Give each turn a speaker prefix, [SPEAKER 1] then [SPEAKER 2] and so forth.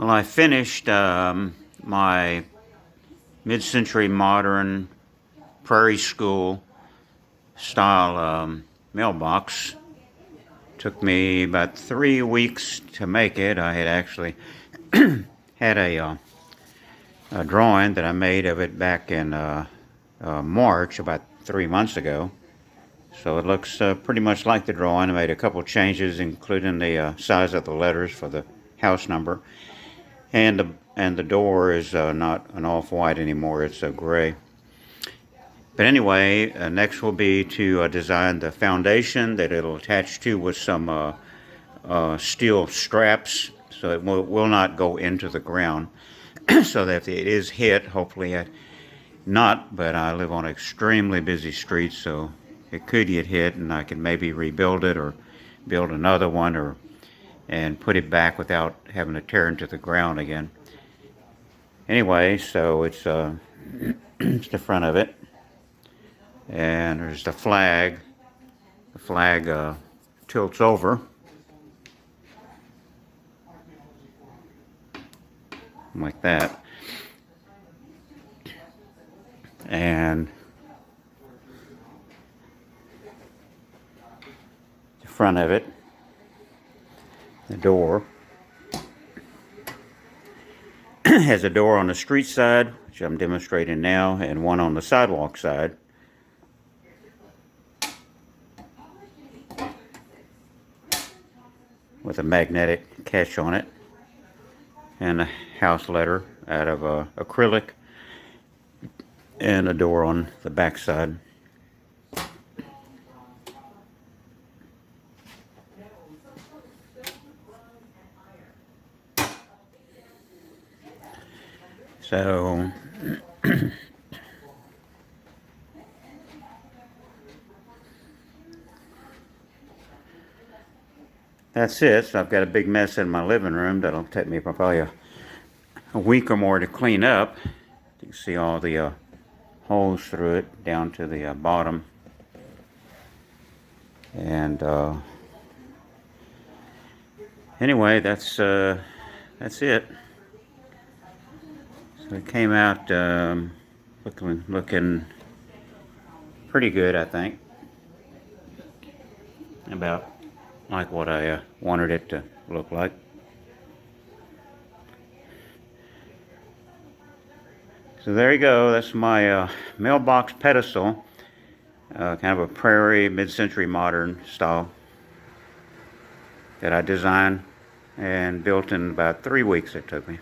[SPEAKER 1] Well, I finished my Mid-Century Modern Prairie School style mailbox. Took me about 3 weeks to make it. I had actually had a drawing that I made of it back in March, about 3 months ago. So it looks pretty much like the drawing. I made a couple changes, including the size of the letters for the house number. And the door is not an off-white anymore, it's a gray. But anyway, next will be to design the foundation that it'll attach to with some steel straps so it will not go into the ground. So that if it is hit, hopefully not, but I live on an extremely busy street, so it could get hit and I can maybe rebuild it or build another one and put it back without having to tear into the ground again. Anyway, so it's it's the front of it. And there's the flag. The flag tilts over. Like that. And the front of it, the door, has a door on the street side, which I'm demonstrating now, and one on the sidewalk side. With a magnetic catch on it, and a house letter out of acrylic, and a door on the back side. So that's it. So I've got a big mess in my living room that'll take me probably a week or more to clean up. You can see all the holes through it down to the bottom. And anyway, that's it. So it came out looking pretty good, I think. About like what I wanted it to look like. So there you go. That's my mailbox pedestal. Kind of a prairie mid-century modern style that I designed and built in about 3 weeks it took me.